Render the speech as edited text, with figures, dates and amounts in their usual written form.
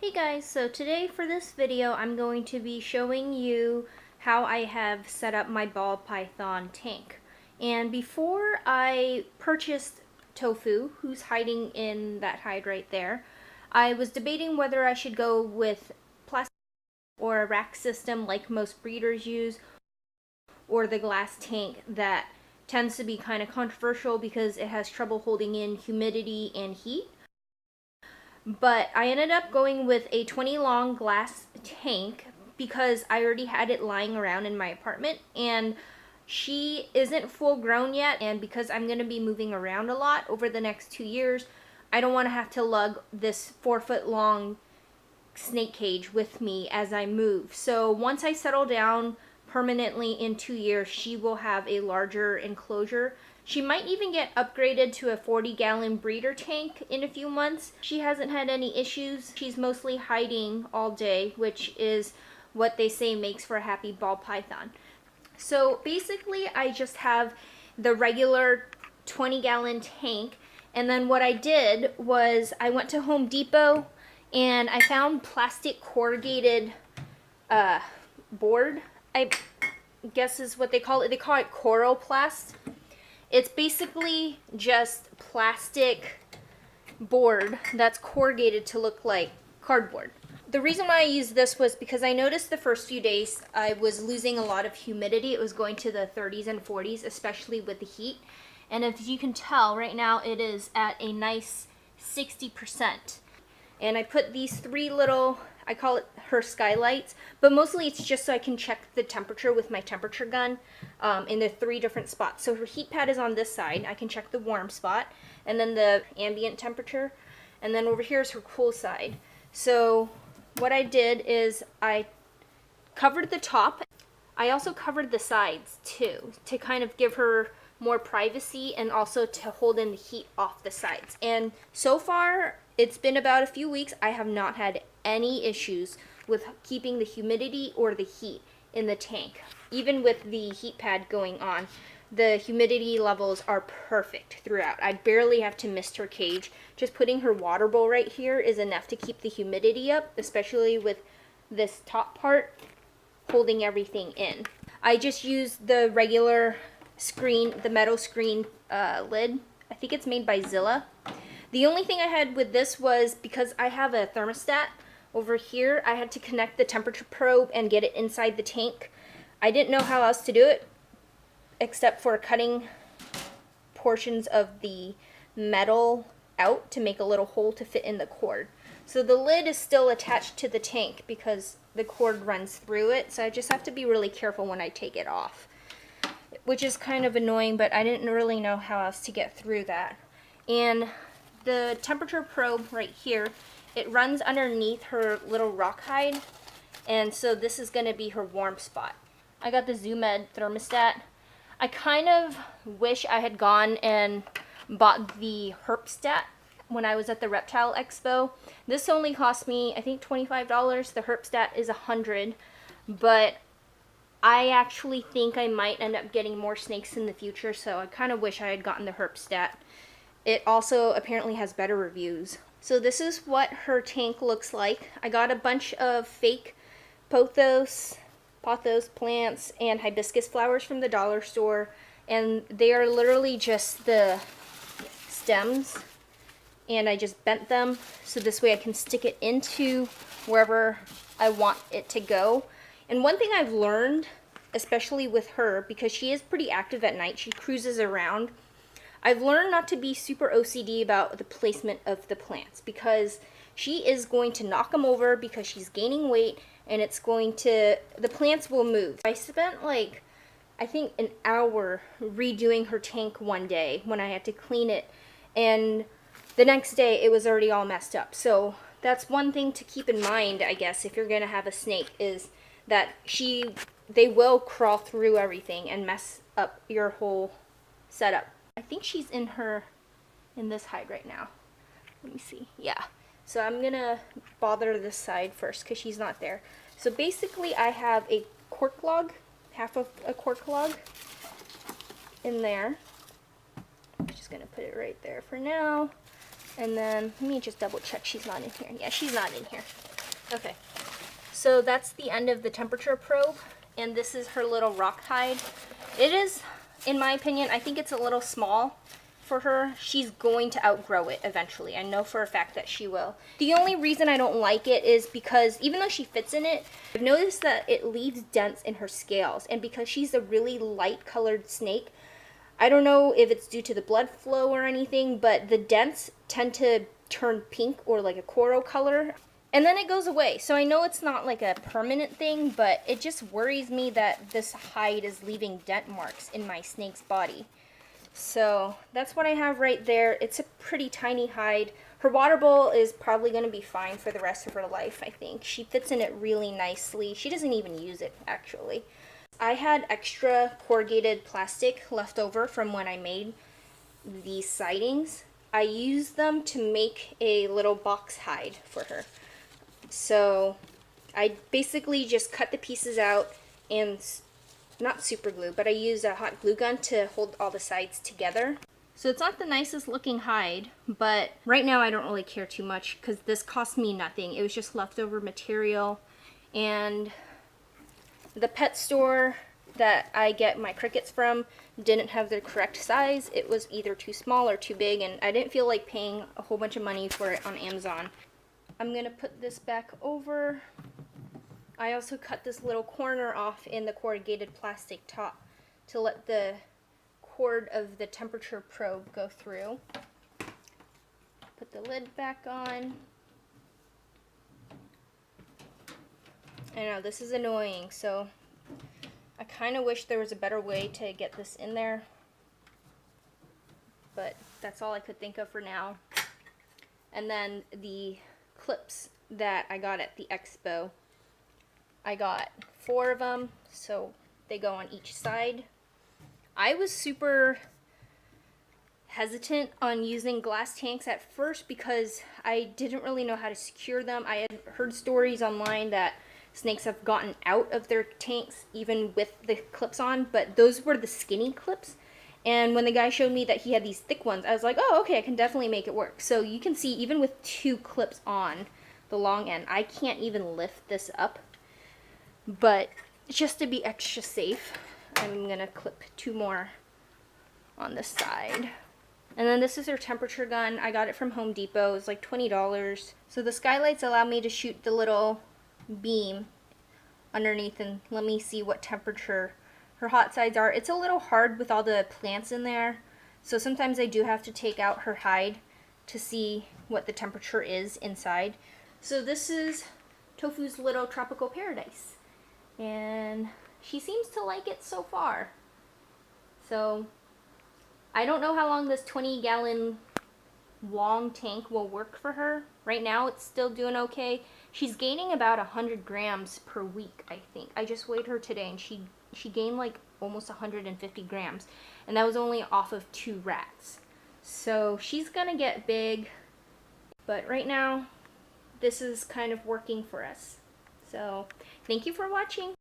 Hey guys, so today for this video I'm going to be showing you how I have set up my ball python tank. And before I purchased Tofu, who's hiding in that hide right there, I was debating whether I should go with plastic or a rack system like most breeders use, or the glass tank that tends to be kind of controversial because it has trouble holding in humidity and heat. But I ended up going with a 20 long glass tank because I already had it lying around in my apartment, and she isn't full grown yet, and because I'm going to be moving around a lot over the next 2 years, I don't want to have to lug this 4-foot long snake cage with me as I move. So once I settle down permanently in 2 years, she will have a larger enclosure. She might even get upgraded to a 40-gallon breeder tank in a few months. She hasn't had any issues. She's mostly hiding all day, which is what they say makes for a happy ball python. So basically I just have the regular 20-gallon tank, and then what I did was I went to Home Depot and I found plastic corrugated board, I guess is what they call it. They call it Coroplast. It's basically just plastic board that's corrugated to look like cardboard. The reason why I used this was because I noticed the first few days I was losing a lot of humidity. It was going to the 30s and 40s, especially with the heat. And as you can tell, right now it is at a nice 60%. And I put these three little, I call it her skylights, but mostly it's just so I can check the temperature with my temperature gun in the 3 different spots. So her heat pad is on this side. I can check the warm spot, and then the ambient temperature, and then over here is her cool side. So what I did is I covered the top. I also covered the sides too, to kind of give her more privacy and also to hold in the heat off the sides. And so far, it's been about a few weeks. I have not had any issues with keeping the humidity or the heat in the tank. Even with the heat pad going on, the humidity levels are perfect throughout. I barely have to mist her cage. Just putting her water bowl right here is enough to keep the humidity up, especially with this top part holding everything in. I just used the regular screen, the metal screen lid. I think it's made by Zilla. The only thing I had with this was because I have a thermostat over here, I had to connect the temperature probe and get it inside the tank. I didn't know how else to do it except for cutting portions of the metal out to make a little hole to fit in the cord. So the lid is still attached to the tank because the cord runs through it, so I just have to be really careful when I take it off, which is kind of annoying, but I didn't really know how else to get through that. And the temperature probe right here, it runs underneath her little rock hide, and so this is going to be her warm spot. I got the ZoomEd thermostat. I kind of wish I had gone and bought the Herpstat when I was at the Reptile Expo. This only cost me, I think, $25. The Herpstat is $100, but I actually think I might end up getting more snakes in the future, so I kind of wish I had gotten the Herpstat. It also apparently has better reviews. So this is what her tank looks like. I got a bunch of fake pothos plants and hibiscus flowers from the dollar store, and they are literally just the stems, and I just bent them so this way I can stick it into wherever I want it to go. And one thing I've learned, especially with her, because she is pretty active at night, she cruises around, I've learned not to be super OCD about the placement of the plants, because she is going to knock them over because she's gaining weight, and it's going to, the plants will move. I spent like, I think an hour redoing her tank one day when I had to clean it, and the next day it was already all messed up. So that's one thing to keep in mind, I guess, if you're gonna have a snake, is that they will crawl through everything and mess up your whole setup. I think she's in this hide right now. Let me see. Yeah. So I'm gonna bother this side first because she's not there. So basically I have a cork log, half of a cork log in there. I'm just gonna put it right there for now. And then let me just double check she's not in here. Yeah, she's not in here. Okay, so that's the end of the temperature probe, and this is her little rock hide. It is, in my opinion, I think it's a little small for her. She's going to outgrow it eventually. I know for a fact that she will. The only reason I don't like it is because even though she fits in it, I've noticed that it leaves dents in her scales, and because she's a really light colored snake, I don't know if it's due to the blood flow or anything, but the dents tend to turn pink or like a coral color, and then it goes away. So I know it's not like a permanent thing, but it just worries me that this hide is leaving dent marks in my snake's body. So that's what I have right there. It's a pretty tiny hide. Her water bowl is probably going to be fine for the rest of her life, I think. She fits in it really nicely. She doesn't even use it, actually. I had extra corrugated plastic left over from when I made these sidings. I used them to make a little box hide for her. So I basically just cut the pieces out and not super glue, but I used a hot glue gun to hold all the sides together. So it's not the nicest looking hide, but right now I don't really care too much because this cost me nothing. It was just leftover material, and the pet store that I get my crickets from didn't have the correct size. It was either too small or too big, and I didn't feel like paying a whole bunch of money for it on Amazon. I'm gonna put this back over. I also cut this little corner off in the corrugated plastic top to let the cord of the temperature probe go through. Put the lid back on. I know this is annoying, so I kind of wish there was a better way to get this in there, but that's all I could think of for now. And then the clips that I got at the expo, I got 4 of them, so they go on each side. I was super hesitant on using glass tanks at first because I didn't really know how to secure them. I had heard stories online that snakes have gotten out of their tanks even with the clips on, but those were the skinny clips. And when the guy showed me that he had these thick ones, I was like, oh, okay, I can definitely make it work. So you can see even with 2 clips on the long end, I can't even lift this up. But just to be extra safe, I'm gonna clip 2 more on this side. And then this is her temperature gun. I got it from Home Depot. It was like $20. So the skylights allow me to shoot the little beam underneath and let me see what temperature her hot sides are. It's a little hard with all the plants in there, so sometimes I do have to take out her hide to see what the temperature is inside. So this is Tofu's little tropical paradise, and she seems to like it so far. So I don't know how long this 20-gallon long tank will work for her. Right now it's still doing okay. She's gaining about 100 grams per week, I think. I just weighed her today and she gained like almost 150 grams, and that was only off of 2 rats. So she's gonna get big, but right now this is kind of working for us. So thank you for watching.